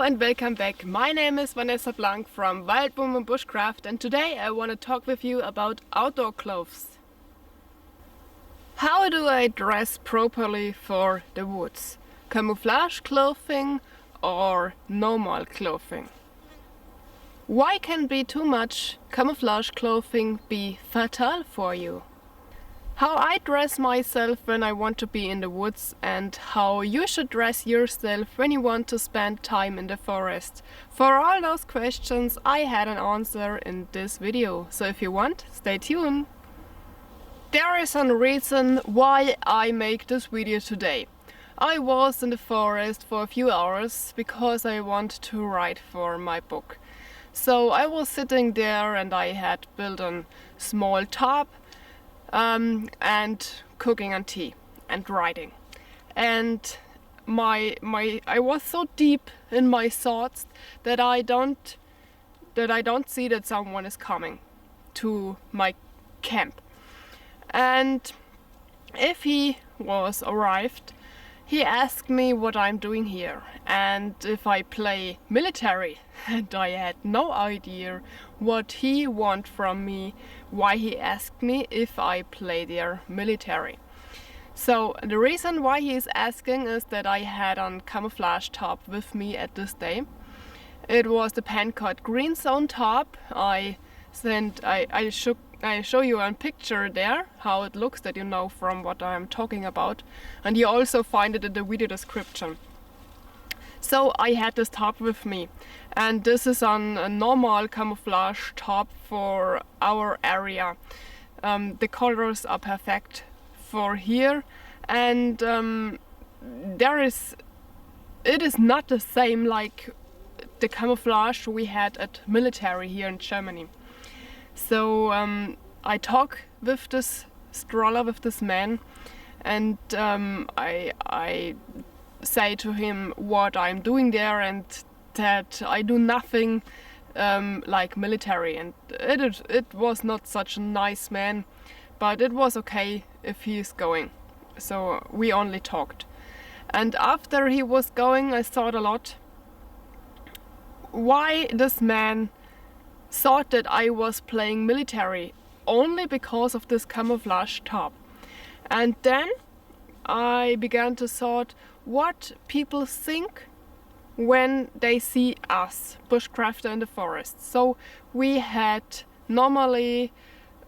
and welcome back. My name is Vanessa Blank from Wildboom and Bushcraft, and today I want to talk with you about outdoor clothes. How do I dress properly for the woods? Camouflage clothing or normal clothing? Why can be too much camouflage clothing be fatal for you? How I dress myself when I want to be in the woods, and how you should dress yourself when you want to spend time in the forest. For all those questions I had an answer in this video, so if you want, stay tuned. There is a reason why I make this video today. I was in the forest for a few hours because I want to write for my book. So I was sitting there and I had built a small tarp and cooking and tea and writing, and I was so deep in my thoughts that I don't see that someone is coming to my camp. And if he was arrived, he asked me what I'm doing here and if I play military, and I had no idea what he want from me, why he asked me if I play their military. So the reason why he is asking is that I had a camouflage tarp with me at this day. It was the PenCott Greenzone tarp. I show you a picture there, how it looks, that you know from what I'm talking about, and you also find it in the video description. So I had this tarp with me, and this is a normal camouflage tarp for our area. The colors are perfect for here, and it is not the same like the camouflage we had at military here in Germany. So I talk with this stroller, with this man, and I say to him what I'm doing there and that I do nothing like military. And it was not such a nice man, but it was okay if he is going. So we only talked. And after he was going, I thought a lot why this man thought that I was playing military only because of this camouflage tarp. And then I began to thought what people think when they see us, bushcrafter in the forest. So we had normally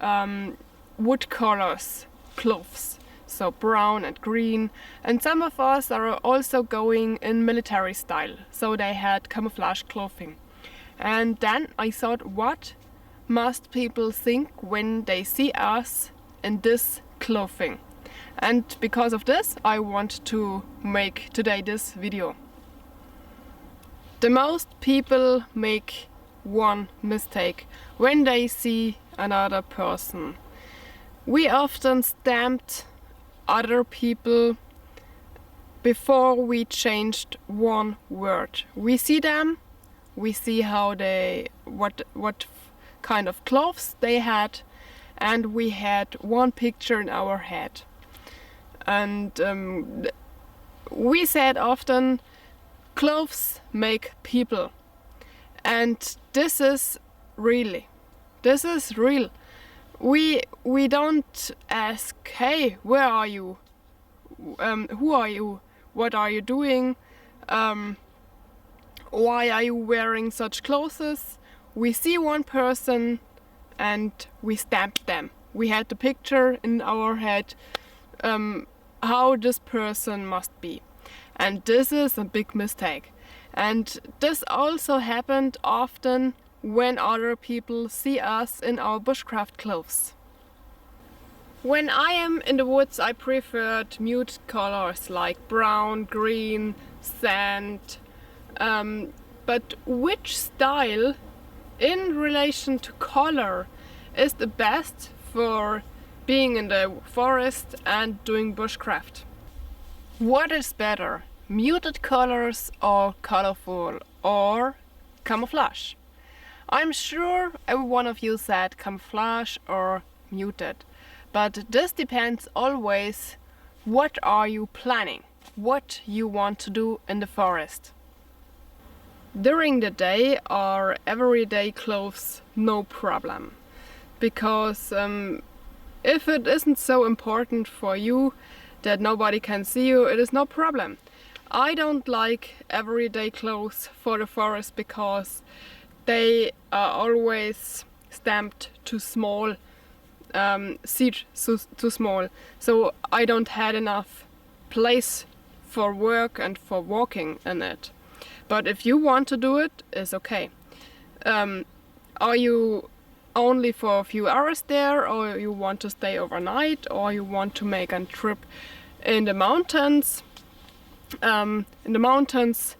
wood colors clothes, so brown and green, and some of us are also going in military style, so they had camouflage clothing. And then I thought, what must people think when they see us in this clothing? And because of this, I want to make today this video. The most people make one mistake when they see another person. We often stamped other people before we changed one word. We see them, we see how what kind of clothes they had, and we had one picture in our head. And we said often, clothes make people. And this is real. We don't ask, hey, where are you? Who are you? What are you doing? Why are you wearing such clothes? We see one person and we stamp them. We had the picture in our head, how this person must be. And this is a big mistake. And this also happened often when other people see us in our bushcraft clothes. When I am in the woods, I preferred muted colors like brown, green, sand. But which style in relation to color is the best for being in the forest and doing bushcraft? What is better, muted colors or colorful or camouflage? I'm sure every one of you said camouflage or muted, but this depends always what are you planning, what you want to do in the forest. During the day are everyday clothes no problem, because if it isn't so important for you that nobody can see you, it is no problem. I don't like everyday clothes for the forest because they are always stamped too small, seat too small, so I don't have enough place for work and for walking in it. But if you want to do it, it's okay. Are you only for a few hours there, or you want to stay overnight, or you want to make a trip in the mountains? In the mountains,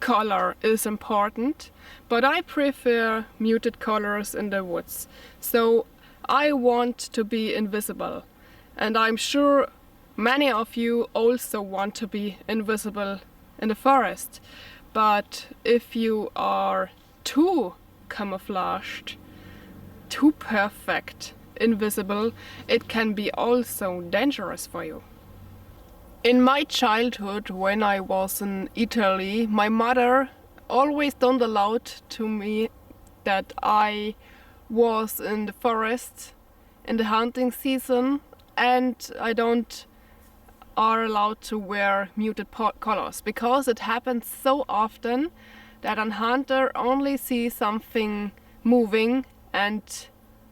color is important, but I prefer muted colors in the woods. So I want to be invisible, and I'm sure many of you also want to be invisible in the forest. But if you are too camouflaged, too perfect, invisible, it can be also dangerous for you. In my childhood, when I was in Italy, my mother always don't allow to me that I was in the forest in the hunting season, and I don't are allowed to wear muted colors, because it happens so often that a hunter only sees something moving and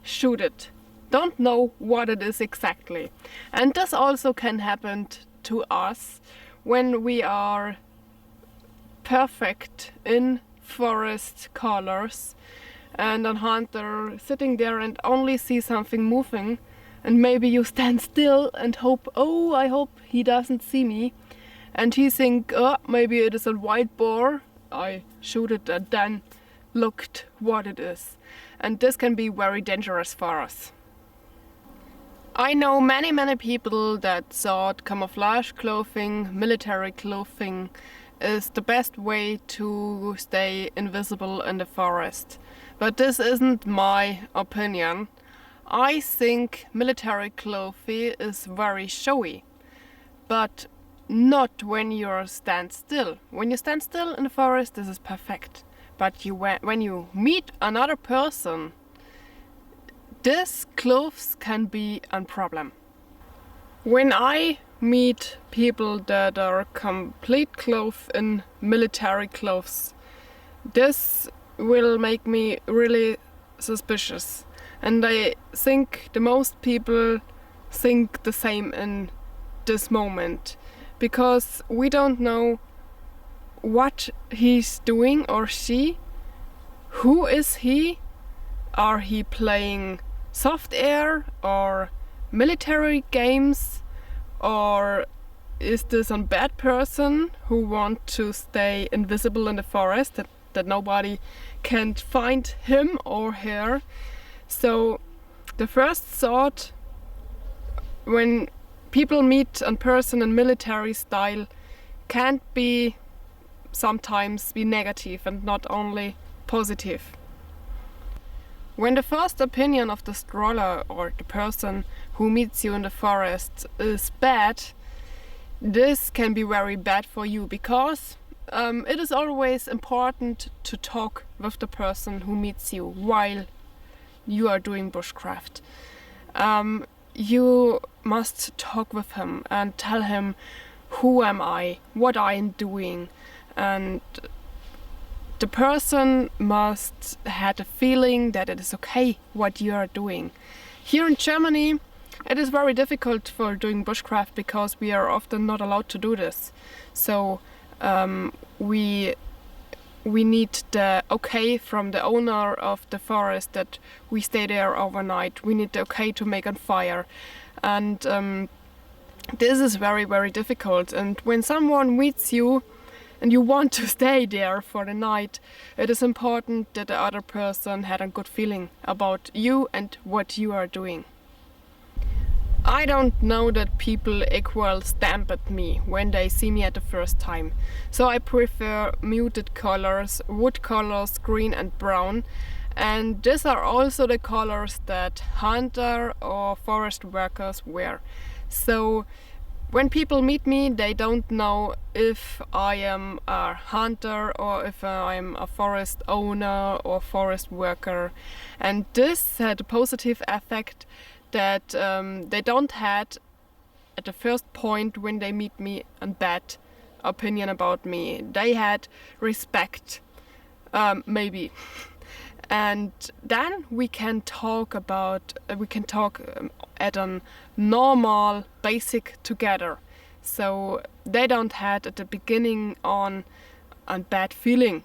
shoot it. Don't know what it is exactly. And this also can happen to us when we are perfect in forest colors and a hunter sitting there and only sees something moving, and maybe you stand still and hope, oh, I hope he doesn't see me, and he think, oh, maybe it is a white boar, I shoot it and then looked what it is. And this can be very dangerous for us. I know many people that thought camouflage clothing, military clothing is the best way to stay invisible in the forest. But this isn't my opinion. I think military clothing is very showy, but not when you stand still. When you stand still in the forest, this is perfect. But when you meet another person, this clothes can be a problem. When I meet people that are complete clothed in military clothes, this will make me really suspicious. And I think the most people think the same in this moment, because we don't know what he's doing or she. Who is he? Are he playing soft air or military games, or is this a bad person who wants to stay invisible in the forest, that nobody can find him or her? So the first thought when people meet a person in military style can't be sometimes be negative and not only positive. When the first opinion of the stroller or the person who meets you in the forest is bad, this can be very bad for you, because it is always important to talk with the person who meets you while you are doing bushcraft. You must talk with him and tell him, who am I, what I am doing, and the person must have a feeling that it is okay what you are doing. Here in Germany, it is very difficult for doing bushcraft because we are often not allowed to do this. So we need the okay from the owner of the forest that we stay there overnight. We need the okay to make a fire, and this is very difficult. And when someone meets you and you want to stay there for the night, it is important that the other person had a good feeling about you and what you are doing. I don't know that people equal stamp at me when they see me at the first time. So I prefer muted colors, wood colors, green and brown. And these are also the colors that hunter or forest workers wear. So When people meet me, they don't know if I am a hunter or if I am a forest owner or forest worker. And this had a positive effect that they don't had at the first point when they meet me a bad opinion about me. They had respect, maybe. And then we can talk at a normal basic together. So they don't had at the beginning on a bad feeling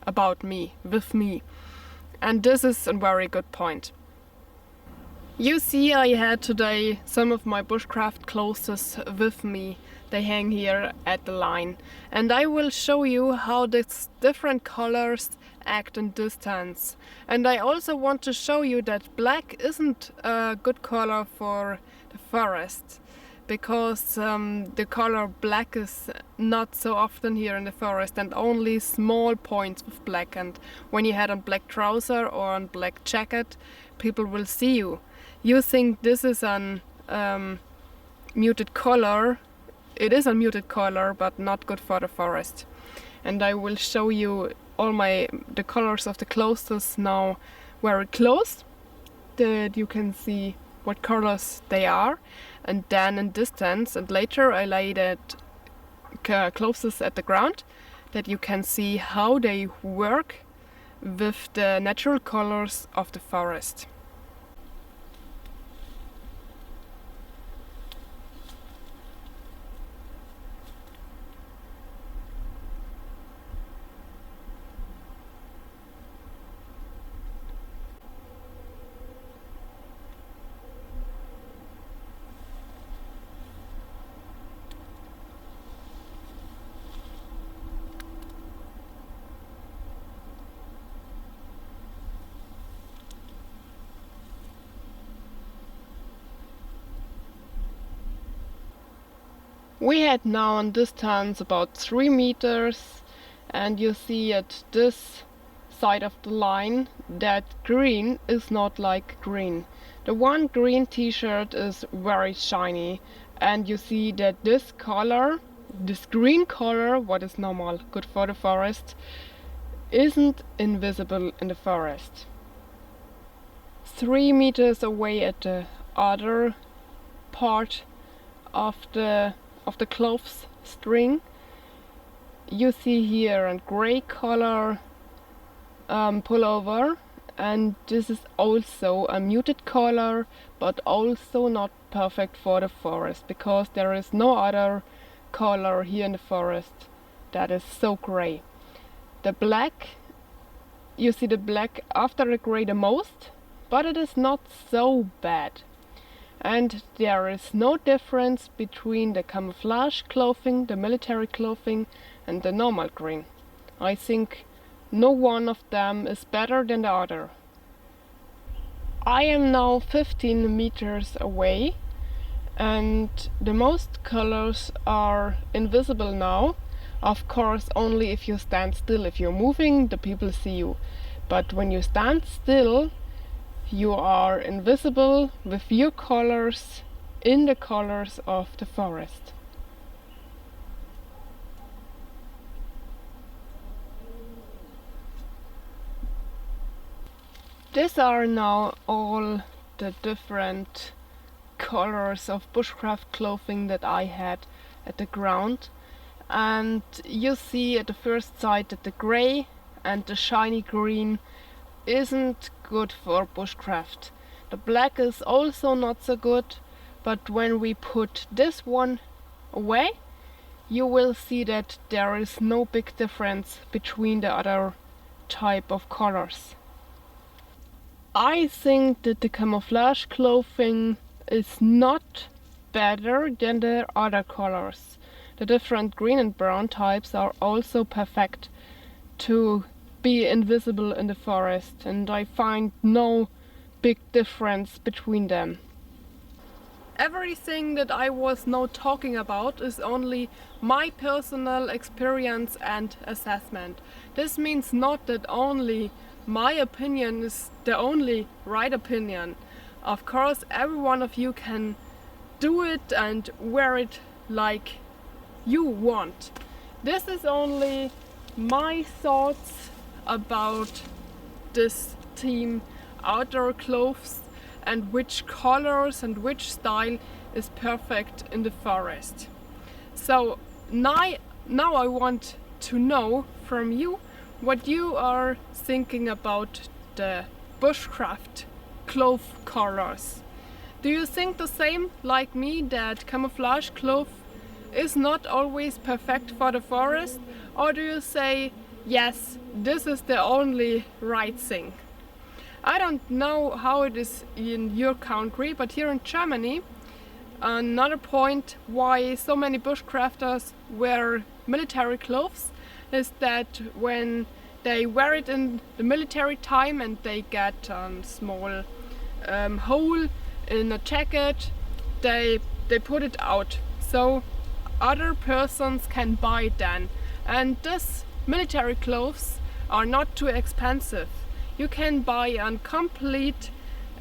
about me, with me. And this is a very good point. You see, I had today some of my bushcraft clothes with me. They hang here at the line. And I will show you how these different colors act in distance. And I also want to show you that black isn't a good color for the forest, because the color black is not so often here in the forest, and only small points with black. And when you had a black trouser or a black jacket, people will see you. You think this is an muted color. It is a muted color, but not good for the forest. And I will show you all the colors of the clothes now very close, that you can see what colors they are, and then in distance, and later I lay that clothes at the ground, that you can see how they work with the natural colors of the forest. We had now on distance about 3 meters, and you see at this side of the line that green is not like green. The one green t-shirt is very shiny, and you see that this color, this green color, what is normal, good for the forest, isn't invisible in the forest. 3 meters away at the other part of the clothes string, you see here a gray color pullover, and this is also a muted color, but also not perfect for the forest, because there is no other color here in the forest that is so gray. The black, you see the black after the gray the most, but it is not so bad. And there is no difference between the camouflage clothing, the military clothing, and the normal green. I think no one of them is better than the other. I am now 15 meters away, and the most colors are invisible now. Of course, only if you stand still. If you're moving, the people see you. But when you stand still, you are invisible with your colors in the colors of the forest. These are now all the different colors of bushcraft clothing that I had at the ground. And you see at the first sight that the gray and the shiny green isn't good for bushcraft. The black is also not so good, but when we put this one away, you will see that there is no big difference between the other type of colors. I think that the camouflage clothing is not better than the other colors. The different green and brown types are also perfect to be invisible in the forest, and I find no big difference between them. Everything that I was now talking about is only my personal experience and assessment. This means not that only my opinion is the only right opinion. Of course, every one of you can do it and wear it like you want. This is only my thoughts about this theme outdoor clothes and which colors and which style is perfect in the forest. So now I want to know from you what you are thinking about the bushcraft cloth colors. Do you think the same like me, that camouflage cloth is not always perfect for the forest? Or do you say, yes, this is the only right thing? I don't know how it is in your country, but here in Germany, another point why so many bushcrafters wear military clothes is that when they wear it in the military time and they get a small hole in a jacket, they put it out so other persons can buy it then. And this military clothes are not too expensive. You can buy a complete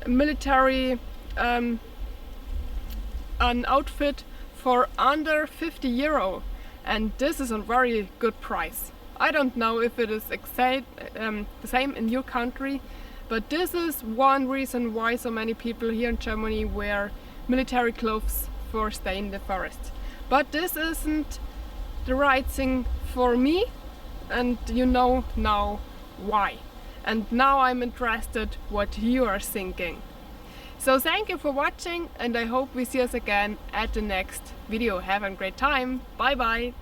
military an outfit for under 50 euro, and this is a very good price. I don't know if it is the same in your country, but this is one reason why so many people here in Germany wear military clothes for staying in the forest. But this isn't the right thing for me, and you know now why. And now I'm interested what you are thinking. So thank you for watching, and I hope we see us again at the next video. Have a great time. Bye bye.